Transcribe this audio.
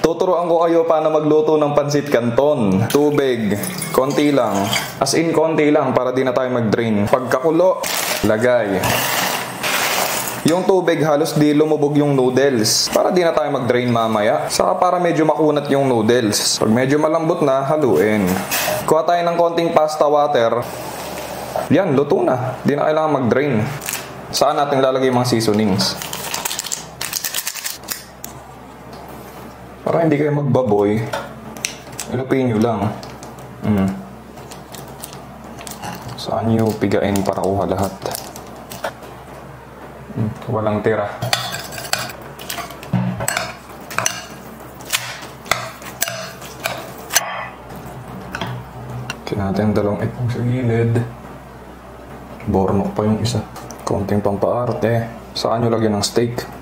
Tuturuan ko kayo paano magluto ng pansit canton. Tubig, konti lang. As in konti lang para di na tayo mag-drain. Pagkakulo, lagay. Yung tubig halos di lumubog yung noodles para di na tayo mag-drain mamaya. Saka para medyo makunat yung noodles. Pag medyo malambot na, haluin. Kuha tayo ng konting pasta water. Yan, luto na. Di na kailangan mag-drain. Saan natin lalagay yung mga seasonings? Para hindi kayo magbaboy, ilupin nyo lang. Saan nyo pigain para kuha lahat? Walang tira. Kaya natin dalawang itong sa gilid. Bornok pa yung isa. Konting pampaarte. Saan nyo lagyan ng steak?